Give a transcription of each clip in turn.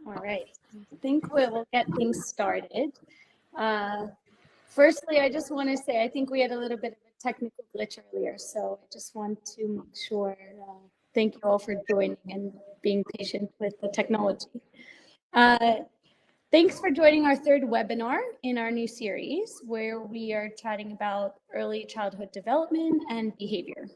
All right, I think we'll get things started. Firstly, I just want to say I think we had a little bit of a technical glitch earlier, so I just want to make sure, thank you all for joining and being patient with the technology. Thanks for joining our third webinar in our new series, where we are chatting about early childhood development and behavior.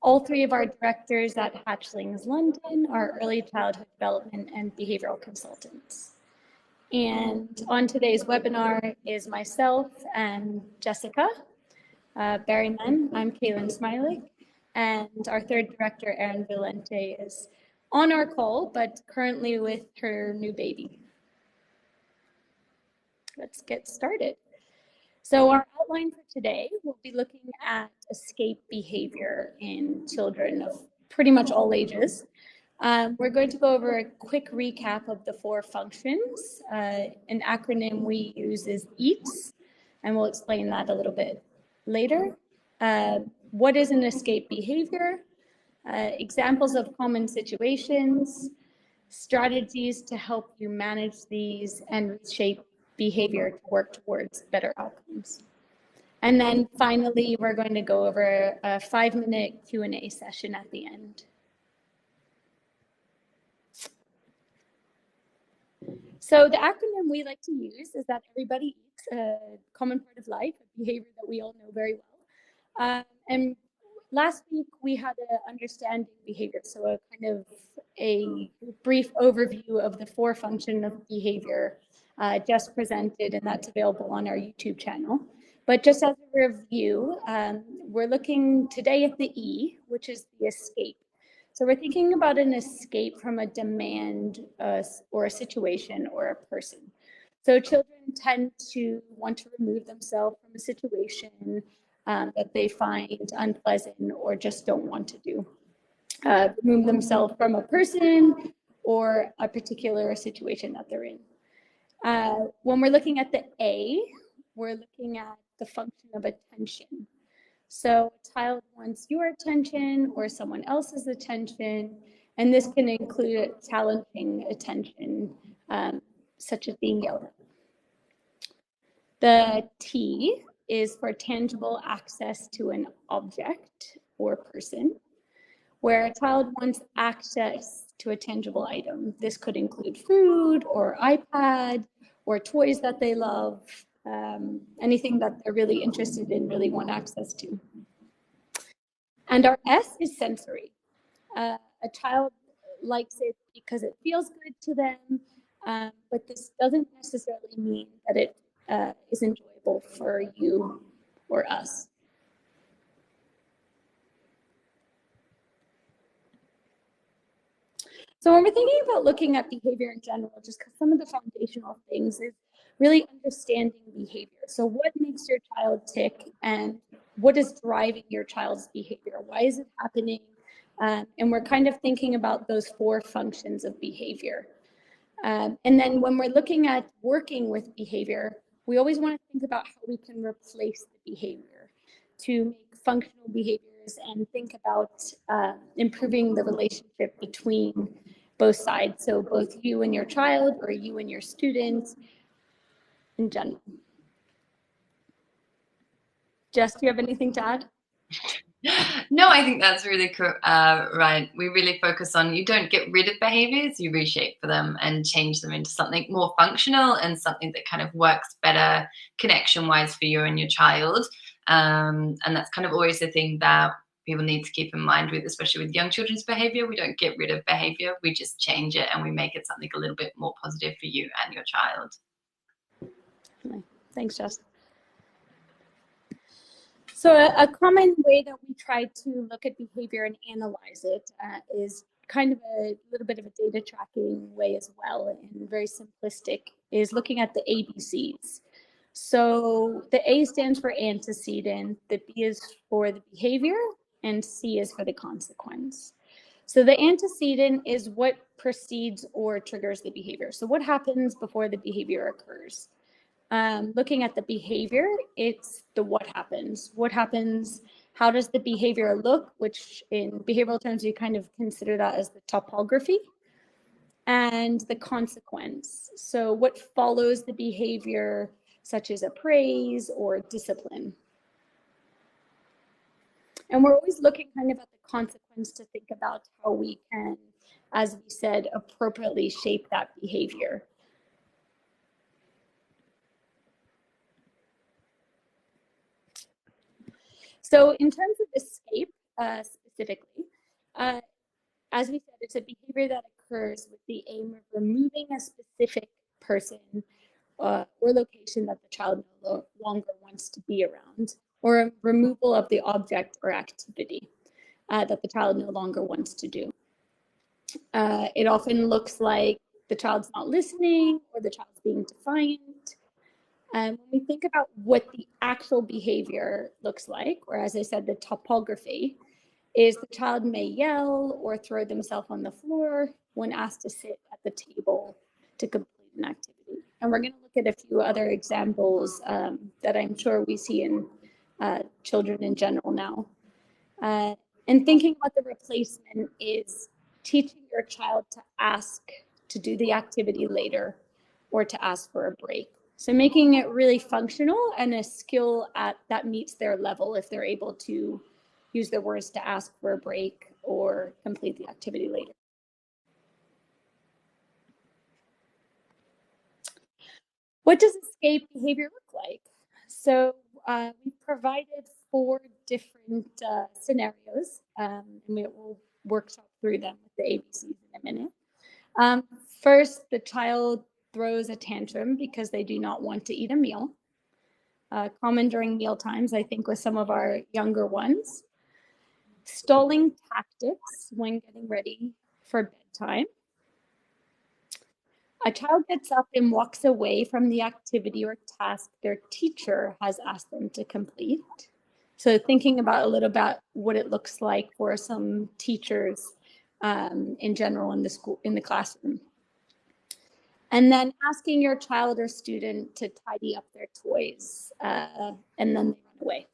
All three of our directors at Hatchlings London are early childhood development and behavioral consultants. And on today's webinar is myself and Jessica Berryman. I'm Kaylin Smiley, and our third director, Erin Valente, is on our call, but currently with her new baby. Let's get started. So our outline for today, we'll be looking at escape behavior in children of pretty much all ages. We're going to go over a quick recap of the 4 functions. An acronym we use is EATS, and we'll explain that a little bit later. What is an escape behavior? Examples of common situations, strategies to help you manage these and shape behavior to work towards better outcomes. And then finally, we're going to go over a 5-minute Q&A session at the end. So the acronym we like to use is that everybody eats, a common part of life, a behavior that we all know very well. And last week we had an understanding behavior, so a kind of a brief overview of the 4 functions of behavior just presented, and that's available on our YouTube channel. But just as a review, we're looking today at the E, which is the escape. So we're thinking about an escape from a demand or a situation or a person. So children tend to want to remove themselves from a situation that they find unpleasant or just don't want to do. Remove themselves from a person or a particular situation that they're in. When we're looking at the A, we're looking at the function of attention. So a child wants your attention or someone else's attention, and this can include challenging attention, such as being yelled at. The T is for tangible access to an object or person, where a child wants access to a tangible item. This could include food or iPad or toys that they love, anything that they're really interested in, really want access to. And our S is sensory. A child likes it because it feels good to them, but this doesn't necessarily mean that it is enjoyable for you or us. So when we're thinking about looking at behavior in general, just because some of the foundational things is really understanding behavior. So what makes your child tick and what is driving your child's behavior? Why is it happening? And we're kind of thinking about those 4 functions of behavior. And then when we're looking at working with behavior, we always want to think about how we can replace the behavior to make functional behaviors and think about improving the relationship between both sides. So both you and your child or you and your student in general. Jess, do you have anything to add? No, I think that's really cool. Right. We really focus on, you don't get rid of behaviors, you reshape for them and change them into something more functional and something that kind of works better connection-wise for you and your child. And that's kind of always the thing that people need to keep in mind with, especially with young children's behavior. We don't get rid of behavior, we just change it and we make it something a little bit more positive for you and your child. Thanks, Jess. So a common way that we try to look at behavior and analyze it is kind of a little bit of a data tracking way as well, and very simplistic, is looking at the ABCs. So the A stands for antecedent, the B is for the behavior, and C is for the consequence. So the antecedent is what precedes or triggers the behavior. So what happens before the behavior occurs? Looking at the behavior, it's the what happens. What happens, how does the behavior look, which in behavioral terms, you kind of consider that as the topography. and the consequence. So what follows the behavior, such as a praise or discipline. And we're always looking kind of at the consequence to think about how we can, as we said, appropriately shape that behavior. So in terms of escape, specifically, as we said, it's a behavior that occurs with the aim of removing a specific person or location that the child no longer wants to be around, or a removal of the object or activity that the child no longer wants to do. It often looks like the child's not listening or the child's being defiant. When we think about what the actual behavior looks like, or as I said, the topography, is the child may yell or throw themselves on the floor when asked to sit at the table to complete an activity. And we're going to look at a few other examples that I'm sure we see in children in general now. And thinking about the replacement is teaching your child to ask to do the activity later or to ask for a break. So making it really functional and a skill that meets their level if they're able to use the words to ask for a break or complete the activity later. What does escape behavior look like? So we've provided 4 different scenarios, and we will workshop through them with the ABCs in a minute. First, the child throws a tantrum because they do not want to eat a meal. Common during meal times, I think, with some of our younger ones. Stalling tactics when getting ready for bedtime. A child gets up and walks away from the activity or task their teacher has asked them to complete. So thinking about a little bit what it looks like for some teachers in general in the classroom. And then asking your child or student to tidy up their toys, and then they run away.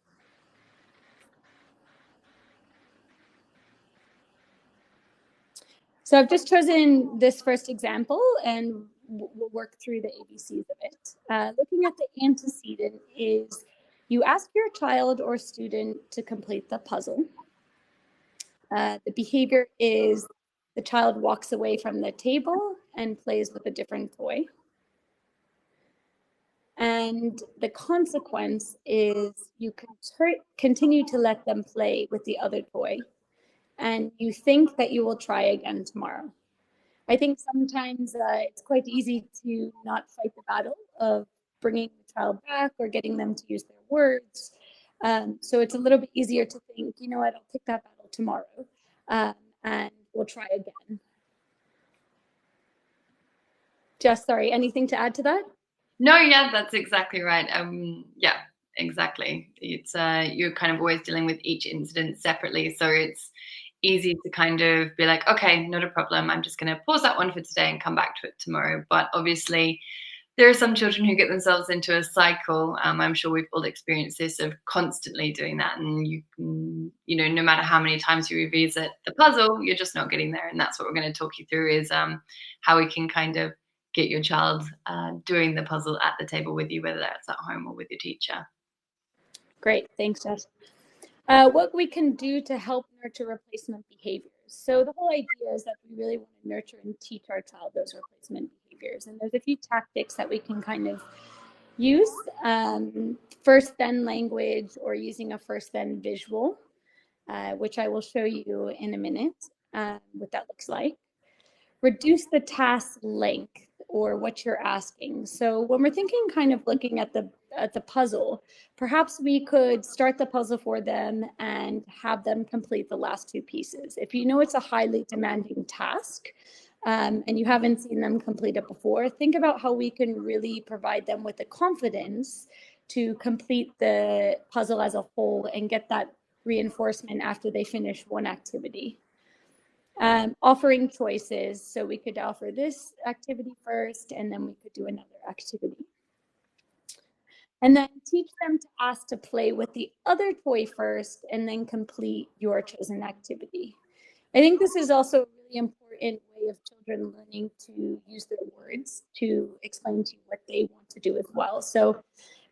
So I've just chosen this first example, and we'll work through the ABCs of it. Looking at the antecedent is you ask your child or student to complete the puzzle. The behavior is the child walks away from the table and plays with a different toy. And the consequence is you continue to let them play with the other toy, and you think that you will try again tomorrow. I think sometimes it's quite easy to not fight the battle of bringing the child back or getting them to use their words. So it's a little bit easier to think, you know what, I'll pick that battle tomorrow, and we'll try again. Jess, sorry, anything to add to that? No, yeah, that's exactly right. Yeah, exactly. It's you're kind of always dealing with each incident separately, so it's easy to kind of be like, okay, not a problem. I'm just going to pause that one for today and come back to it tomorrow. But obviously, there are some children who get themselves into a cycle. I'm sure we've all experienced this of constantly doing that, and you know, no matter how many times you revisit the puzzle, you're just not getting there. And that's what we're going to talk you through is how we can kind of get your child doing the puzzle at the table with you, whether that's at home or with your teacher. Great, thanks, Jess. What we can do to help nurture replacement behaviors. So the whole idea is that we really want to nurture and teach our child those replacement behaviors. And there's a few tactics that we can kind of use. First then language, or using a first then visual, which I will show you in a minute what that looks like. Reduce the task length, or what you're asking. So when we're thinking kind of looking at the puzzle, perhaps we could start the puzzle for them and have them complete the last 2 pieces. If you know it's a highly demanding task and you haven't seen them complete it before, think about how we can really provide them with the confidence to complete the puzzle as a whole and get that reinforcement after they finish one activity. Offering choices, so we could offer this activity first and then we could do another activity. And then teach them to ask to play with the other toy first and then complete your chosen activity. I think this is also really important in way of children learning to use their words to explain to you what they want to do as well. So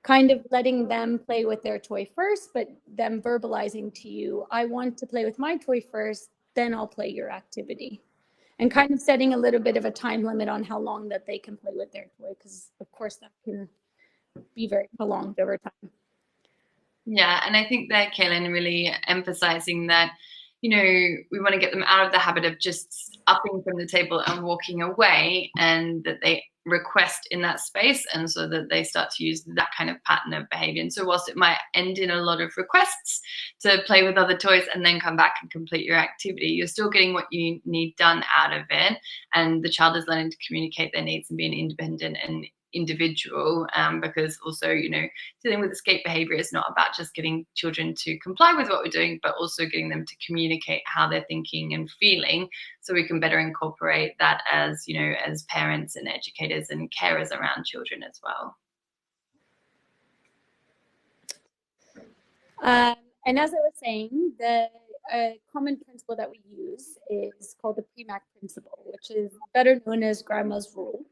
kind of letting them play with their toy first, but them verbalizing to you, I want to play with my toy first, then I'll play your activity. And kind of setting a little bit of a time limit on how long that they can play with their toy, because of course that can be very prolonged over time. Yeah, and I think that Kaylin really emphasizing that, we want to get them out of the habit of just upping from the table and walking away, and that they request in that space, and so that they start to use that kind of pattern of behavior. And so whilst it might end in a lot of requests to play with other toys and then come back and complete your activity, you're still getting what you need done out of it, and the child is learning to communicate their needs and being independent and individual, because also, dealing with escape behavior is not about just getting children to comply with what we're doing, but also getting them to communicate how they're thinking and feeling, so we can better incorporate that as, as parents and educators and carers around children as well. And as I was saying, the common principle that we use is called the PreMac Principle, which is better known as Grandma's Rule.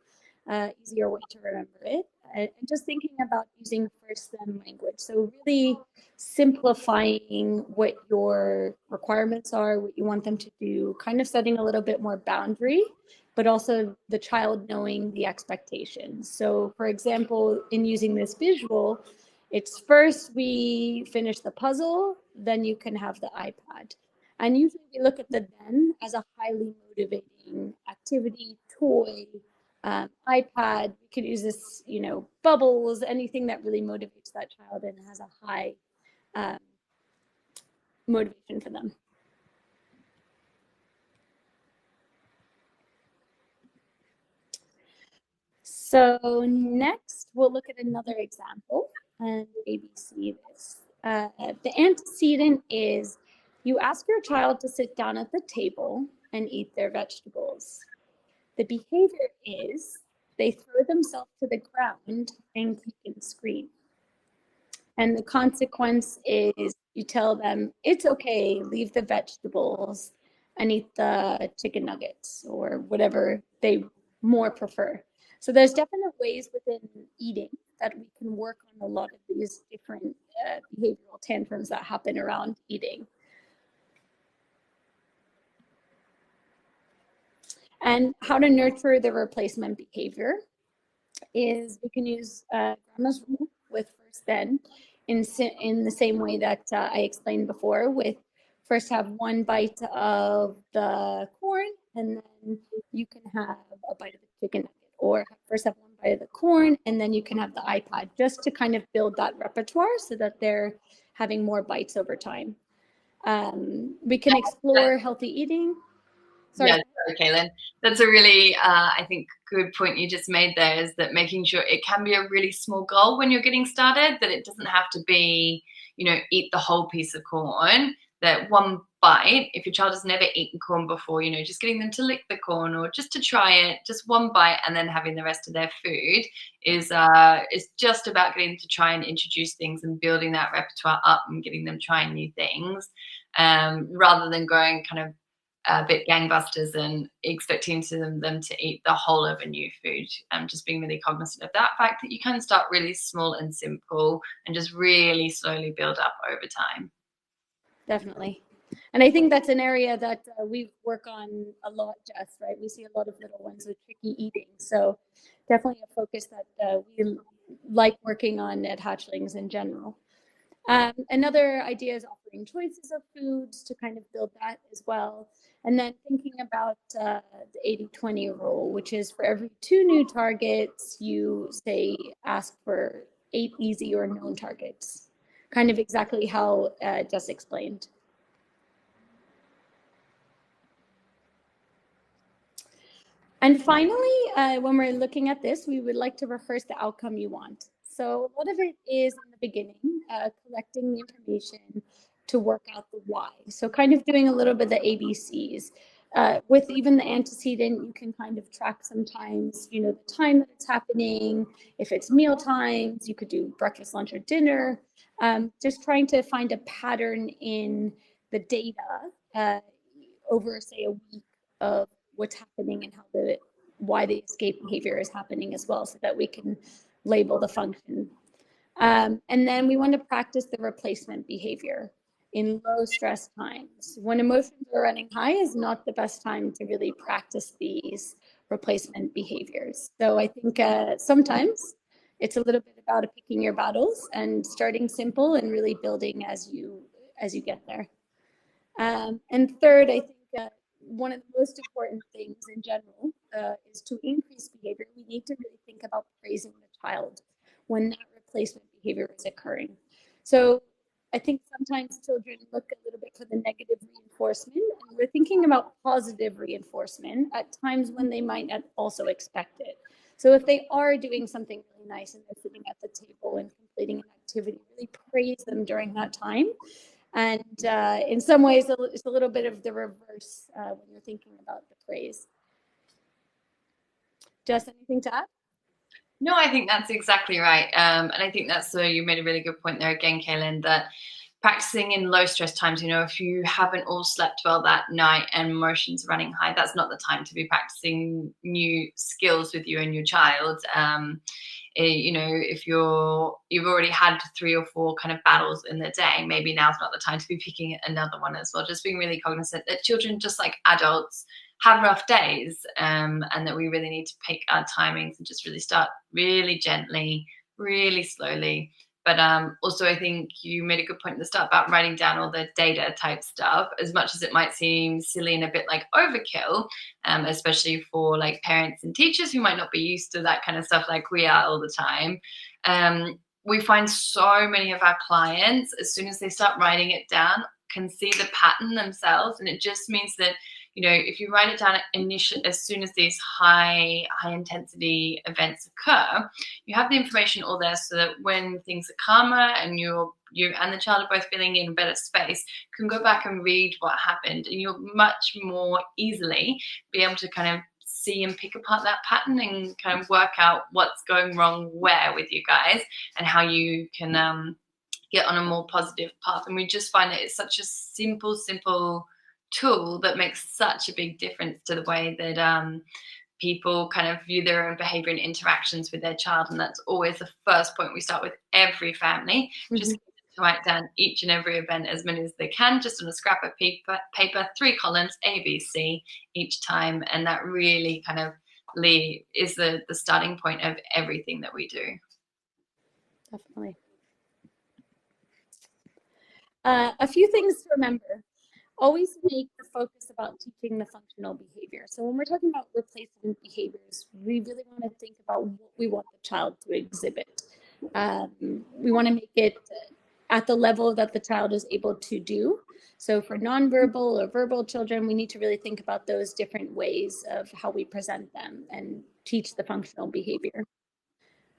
Easier way to remember it. And just thinking about using first then language. So really simplifying what your requirements are, what you want them to do, kind of setting a little bit more boundary, but also the child knowing the expectations. So for example, in using this visual, it's first we finish the puzzle, then you can have the iPad. And usually we look at the then as a highly motivating activity, toy, iPad. We could use this, bubbles, anything that really motivates that child and has a high motivation for them. So next, we'll look at another example and ABC this. The antecedent is you ask your child to sit down at the table and eat their vegetables. The behavior is they throw themselves to the ground and kick and scream. And the consequence is you tell them, it's okay, leave the vegetables and eat the chicken nuggets or whatever they more prefer. So there's definite ways within eating that we can work on a lot of these different behavioral tantrums that happen around eating. And how to nurture the replacement behavior is we can use Grandma's Rule with first then in the same way that I explained before, with first have one bite of the corn and then you can have a bite of the chicken nugget, or first have one bite of the corn and then you can have the iPad, just to kind of build that repertoire so that they're having more bites over time. We can explore healthy eating. Sorry. Yeah, sorry, Kaylin. That's a really, I think, good point you just made there, is that making sure it can be a really small goal when you're getting started, that it doesn't have to be, eat the whole piece of corn, that one bite, if your child has never eaten corn before, just getting them to lick the corn or just to try it, just one bite and then having the rest of their food is just about getting them to try and introduce things and building that repertoire up and getting them trying new things, rather than going kind of a bit gangbusters and expecting them to eat the whole of a new food. Just being really cognizant of that fact, that you can start really small and simple and just really slowly build up over time. Definitely. And I think that's an area that we work on a lot, Jess, right? We see a lot of little ones with tricky eating. So definitely a focus that we like working on at Hatchlings in general. Another idea is offering choices of foods to kind of build that as well. And then thinking about the 80-20 rule, which is for every 2 new targets, you say ask for 8 easy or known targets. Kind of exactly how Jess explained. And finally, when we're looking at this, we would like to rehearse the outcome you want. So a lot of it is in the beginning, collecting the information to work out the why. So kind of doing a little bit of the ABCs. With even the antecedent, you can kind of track sometimes, the time that it's happening. If it's meal times, you could do breakfast, lunch, or dinner. Just trying to find a pattern in the data over, say, a week of what's happening and why the escape behavior is happening as well, so that we can label the function. And then we want to practice the replacement behavior in low stress times. When emotions are running high is not the best time to really practice these replacement behaviors. So I think sometimes it's a little bit about picking your battles and starting simple and really building as you get there. And third, I think one of the most important things in general is to increase behavior. We need to really think about praising the child when that replacement behavior is occurring. So I think sometimes children look a little bit for the negative reinforcement, and we're thinking about positive reinforcement at times when they might not also expect it. So if they are doing something really nice and they're sitting at the table and completing an activity, really praise them during that time. And in some ways, it's a little bit of the reverse when you're thinking about the praise. Jess, anything to add? No, I think that's exactly right. And I think that's you made a really good point there again, Kaylin, that practicing in low stress times, if you haven't all slept well that night and emotions running high, that's not the time to be practicing new skills with you and your child. If you've already had 3 or 4 kind of battles in the day, maybe now's not the time to be picking another one as well. Just being really cognizant that children, just like adults, have rough days, and that we really need to pick our timings and just really start really gently, really slowly. But also, I think you made a good point at the start about writing down all the data type stuff, as much as it might seem silly and a bit like overkill, especially for like parents and teachers who might not be used to that kind of stuff like we are all the time. We find so many of our clients, as soon as they start writing it down, can see the pattern themselves. And it just means that, if you write it down initially, as soon as these high intensity events occur, you have the information all there, so that when things are calmer and you and the child are both feeling in a better space, can go back and read what happened, and you'll much more easily be able to kind of see and pick apart that pattern and kind of work out what's going wrong where with you guys, and how you can get on a more positive path. And we just find that it's such a simple tool that makes such a big difference to the way that people kind of view their own behavior and interactions with their child. And that's always the first point we start with every family. Just to write down each and every event, as many as they can, just on a scrap of paper, 3 columns, A, B, C each time. And that really kind of is the starting point of everything that we do. Definitely. A few things to remember. Always make the focus about teaching the functional behavior. So when we're talking about replacement behaviors, we really want to think about what we want the child to exhibit. We want to make it at the level that the child is able to do. So for nonverbal or verbal children, we need to really think about those different ways of how we present them and teach the functional behavior.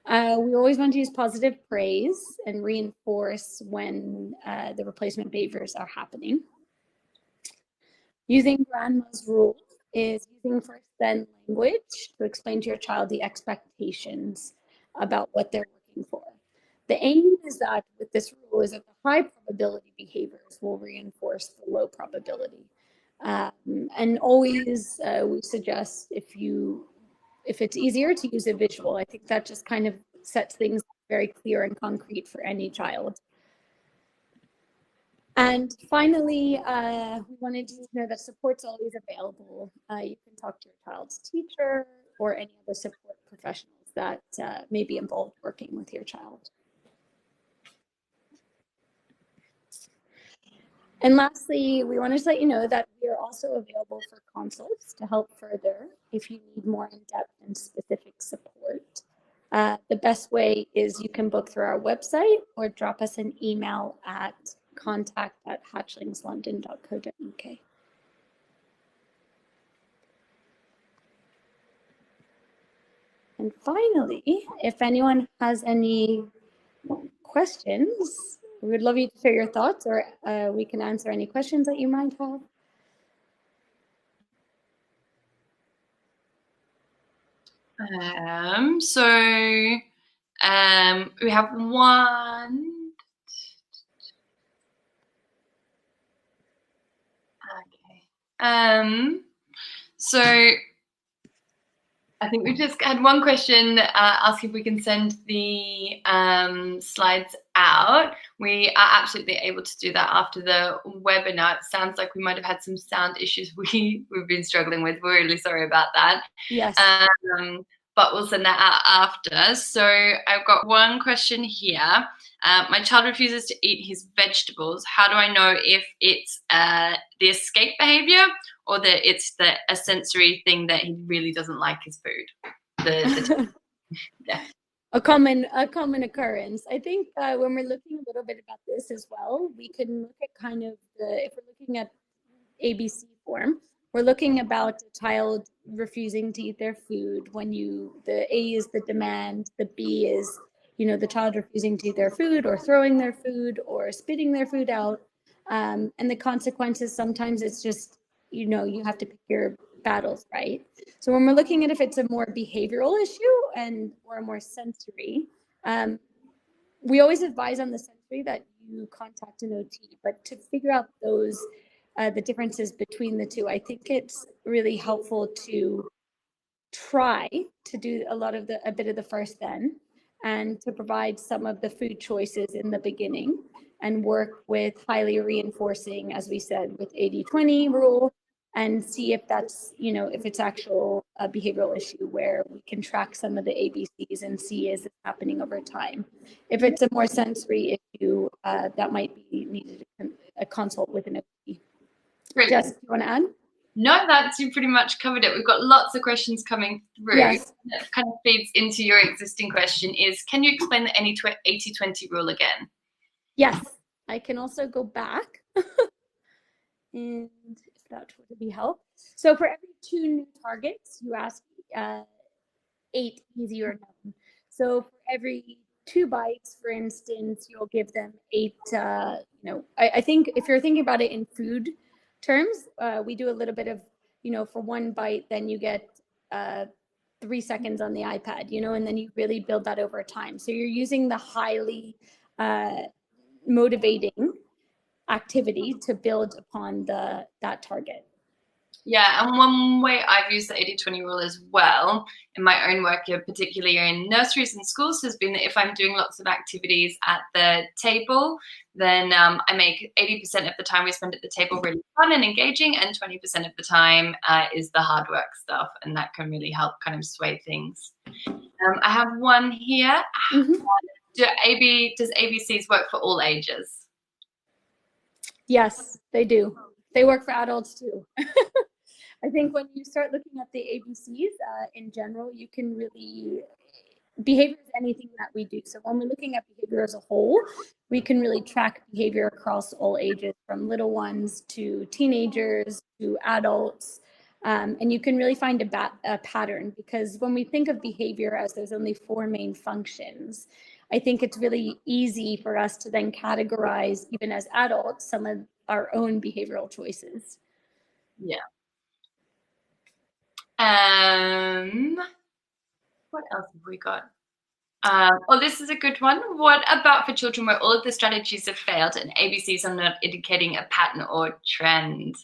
We always want to use positive praise and reinforce when the replacement behaviors are happening. Using grandma's rule is using first then language to explain to your child the expectations about what they're looking for. The aim is that with this rule is that the high probability behaviors will reinforce the low probability. And always we suggest if it's easier to use a visual. I think that just kind of sets things very clear and concrete for any child. And finally, we wanted you to know that support's always available. You can talk to your child's teacher or any other support professionals that may be involved working with your child. And lastly, we wanted to let you know that we are also available for consults to help further if you need more in-depth and specific support. The best way is you can book through our website or drop us an email at contact@hatchlingslondon.co.uk. And finally, if anyone has any questions, we would love you to share your thoughts, or we can answer any questions that you might have. We have one. Okay. So I think we just had one question asking if we can send the slides out. We are absolutely able to do that after the webinar. It sounds like we might have had some sound issues we've been struggling with. We're really sorry about that. Yes. But we'll send that out after. So I've got one question here. My child refuses to eat his vegetables. How do I know if it's the escape behavior or that it's a sensory thing that he really doesn't like his food? Yeah. A common occurrence. I think when we're looking a little bit about this as well, we can look at kind of if we're looking at ABC form, we're looking about a child refusing to eat their food. When the A is the demand, the B is, the child refusing to eat their food or throwing their food or spitting their food out. And the consequences, sometimes it's just, you have to pick your battles, right? So when we're looking at if it's a more behavioral issue or a more sensory, we always advise on the sensory that you contact an OT, but to figure out the differences between the two, I think it's really helpful to try to do a bit of the first then, and to provide some of the food choices in the beginning and work with highly reinforcing, as we said, with 80-20 rule, and see if that's, if it's actual a behavioral issue where we can track some of the ABCs and see is it happening over time. If it's a more sensory issue, that might be needed a consult with an OT. Great. Jess, do you want to add? No, you pretty much covered it. We've got lots of questions coming through. Yes. That kind of feeds into your existing question is, can you explain the 80-20 rule again? Yes, I can also go back. And if that would be help. So for every 2 new targets, you ask 8 easy or none. So for every 2 bites, for instance, you'll give them 8, I think if you're thinking about it in food terms, we do a little bit of, for 1 bite, then you get 3 seconds on the iPad, and then you really build that over time. So you're using the highly motivating activity to build upon that target. Yeah, and one way I've used the 80-20 rule as well in my own work, particularly in nurseries and schools, has been that if I'm doing lots of activities at the table, then I make 80% of the time we spend at the table really fun and engaging, and 20% of the time is the hard work stuff, and that can really help kind of sway things. I have one here. Mm-hmm. Does ABCs work for all ages? Yes, they do. They work for adults too. I think when you start looking at the ABCs in general, you can really, behavior is anything that we do. So when we're looking at behavior as a whole, we can really track behavior across all ages, from little ones to teenagers to adults. And you can really find a pattern, because when we think of behavior as there's only 4 main functions, I think it's really easy for us to then categorize, even as adults, some of our own behavioral choices. Yeah. What else have we got? This is a good one. What about for children where all of the strategies have failed and ABCs are not indicating a pattern or trend?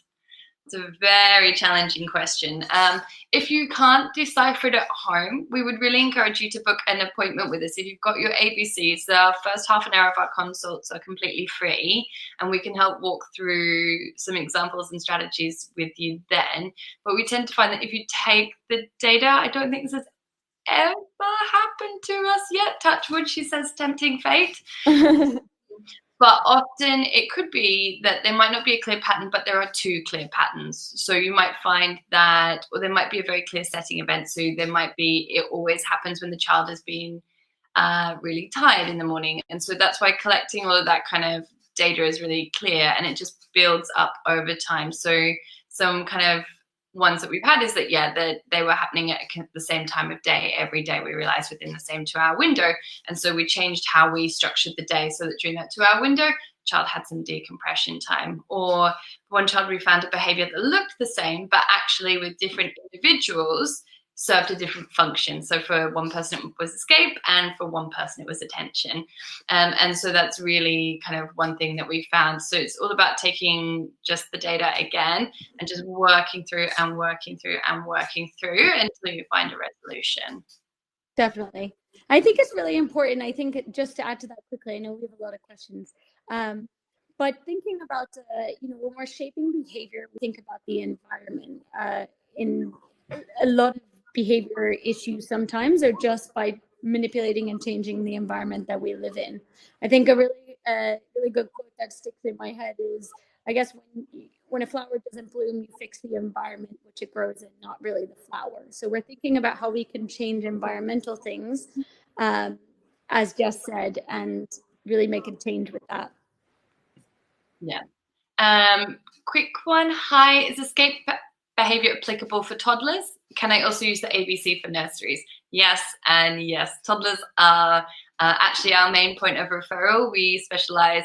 It's a very challenging question. If you can't decipher it at home, we would really encourage you to book an appointment with us. If you've got your ABCs, the first half an hour of our consults are completely free, and we can help walk through some examples and strategies with you then. But we tend to find that if you take the data, I don't think this has ever happened to us yet. Touch wood, she says, tempting fate. But often it could be that there might not be a clear pattern, but there are 2 clear patterns. So you might find that, or there might be a very clear setting event. So there might be, it always happens when the child has been really tired in the morning. And so that's why collecting all of that kind of data is really clear, and it just builds up over time. So some kind of ones that we've had is that, that they were happening at the same time of day every day, we realized, within the same 2-hour window. And so we changed how we structured the day so that during that 2-hour window, child had some decompression time. Or one child, we found a behavior that looked the same, but actually with different individuals, served a different function. So for one person it was escape, and for one person it was attention. And so that's really kind of one thing that we found. So it's all about taking just the data again and just working through and working through and working through until you find a resolution. Definitely. I think it's really important. I think just to add to that quickly, I know we have a lot of questions, but thinking about, when we're shaping behavior, we think about the environment. In a lot of behavior issues sometimes are just by manipulating and changing the environment that we live in. I think a really good quote that sticks in my head is, I guess, when a flower doesn't bloom, you fix the environment which it grows in, not really the flower. So we're thinking about how we can change environmental things, as Jess said, and really make a change with that. Yeah. Quick one. Hi, is escape behavior applicable for toddlers? Can I also use the ABC for nurseries? Yes, and yes. Toddlers are actually our main point of referral. We specialize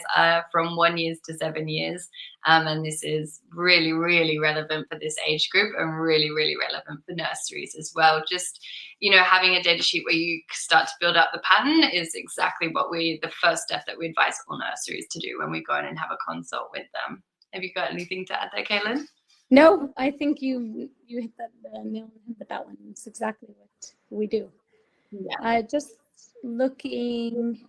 from 1 year to 7 years. And this is really, really relevant for this age group, and really, really relevant for nurseries as well. Just, having a data sheet where you start to build up the pattern is exactly the first step that we advise all nurseries to do when we go in and have a consult with them. Have you got anything to add there, Kaylin? No, I think you hit that nail on the head with that one. It's exactly what we do. Yeah. Just looking,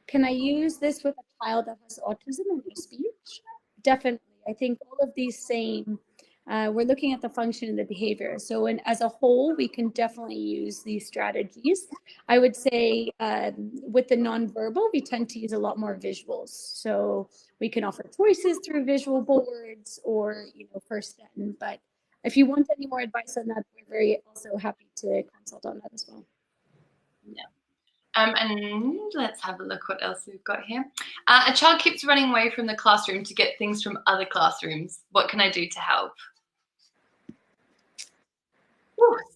can I use this with a child that has autism and no speech? Definitely. I think all of these same, we're looking at the function and the behavior. So as a whole, we can definitely use these strategies. I would say with the nonverbal, we tend to use a lot more visuals. So we can offer choices through visual boards or, first then. But if you want any more advice on that, we're very also happy to consult on that as well. Yeah. And let's have a look what else we've got here. A child keeps running away from the classroom to get things from other classrooms. What can I do to help?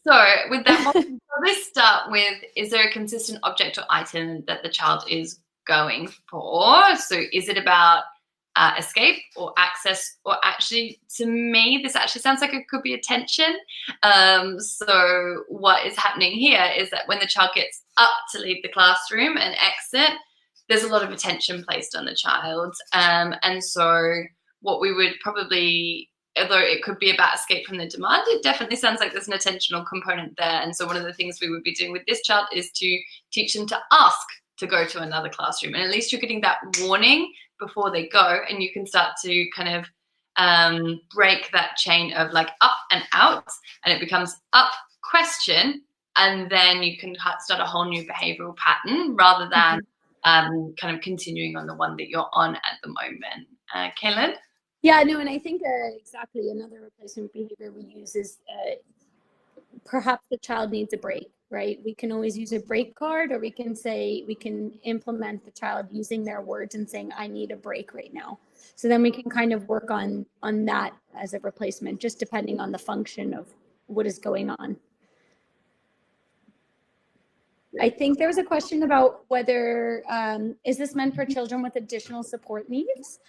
So with that, let's start with, is there a consistent object or item that the child is going for? So is it about escape or access, or actually, to me, this actually sounds like it could be attention. So what is happening here is that when the child gets up to leave the classroom and exit, there's a lot of attention placed on the child. And so what we would probably, although it could be about escape from the demand, it definitely sounds like there's an attentional component there. And so one of the things we would be doing with this child is to teach them to ask to go to another classroom. And at least you're getting that warning before they go, and you can start to kind of break that chain of like up and out, and it becomes up, question, and then you can start a whole new behavioral pattern rather than kind of continuing on the one that you're on at the moment. Kaylin? Yeah, no, and I think exactly another replacement behavior we use is perhaps the child needs a break, right? We can always use a break card, or we can implement the child using their words and saying, I need a break right now. So then we can kind of work on that as a replacement, just depending on the function of what is going on. I think there was a question about whether, is this meant for children with additional support needs?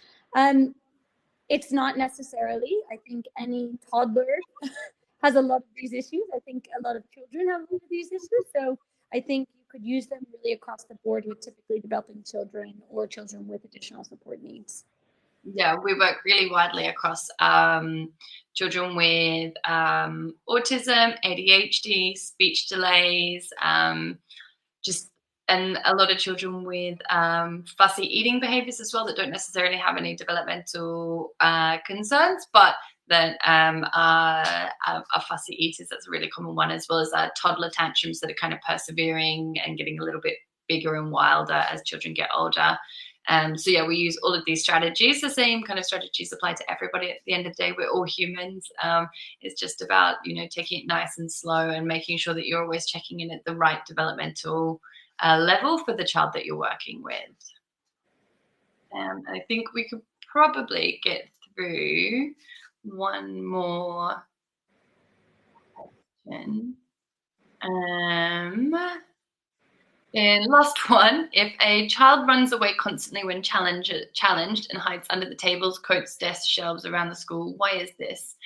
It's not necessarily. I think any toddler has a lot of these issues. I think a lot of children have a lot of these issues. So I think you could use them really across the board with typically developing children or children with additional support needs. Yeah, we work really widely across children with autism, ADHD, speech delays, and a lot of children with fussy eating behaviors as well that don't necessarily have any developmental concerns, but that are fussy eaters. That's a really common one, as well as toddler tantrums that are kind of persevering and getting a little bit bigger and wilder as children get older. So yeah, we use all of these strategies. The same kind of strategies apply to everybody. At the end of the day, we're all humans. It's just about, taking it nice and slow and making sure that you're always checking in at the right developmental level for the child that you're working with. I think we could probably get through one more question. And last one, if a child runs away constantly when challenged and hides under the tables, coats, desks, shelves around the school, why is this?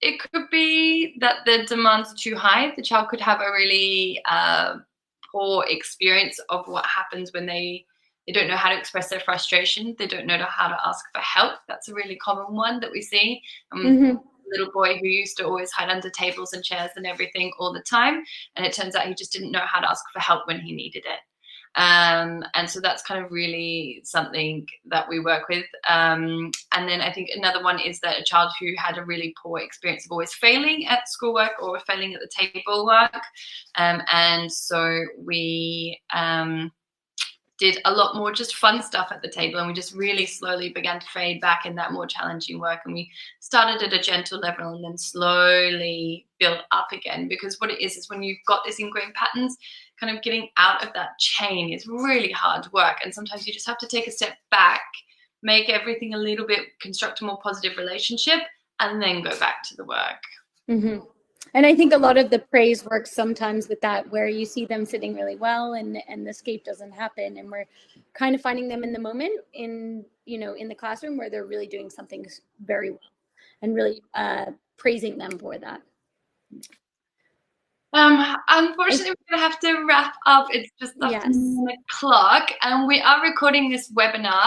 it could be that the demands are too high. The child could have a really poor experience of what happens when they don't know how to express their frustration. They don't know how to ask for help. That's a really common one that we see. Little boy who used to always hide under tables and chairs and everything all the time, and it turns out he just didn't know how to ask for help when he needed it. And so that's kind of really something that we work with. And then I think another one is that a child who had a really poor experience of always failing at schoolwork or failing at the table work. And so we did a lot more just fun stuff at the table, and we just really slowly began to fade back in that more challenging work. And we started at a gentle level and then slowly built up again, because what it is when you've got this ingrained patterns, kind of getting out of that chain is really hard work. And sometimes you just have to take a step back, make everything a little bit, construct a more positive relationship, and then go back to the work. And I think a lot of the praise works sometimes with that, where you see them sitting really well and the escape doesn't happen, and we're kind of finding them in the moment in the classroom where they're really doing something very well and really praising them for that. Unfortunately, we're going to have to wrap up. It's just after 9 o'clock, and we are recording this webinar.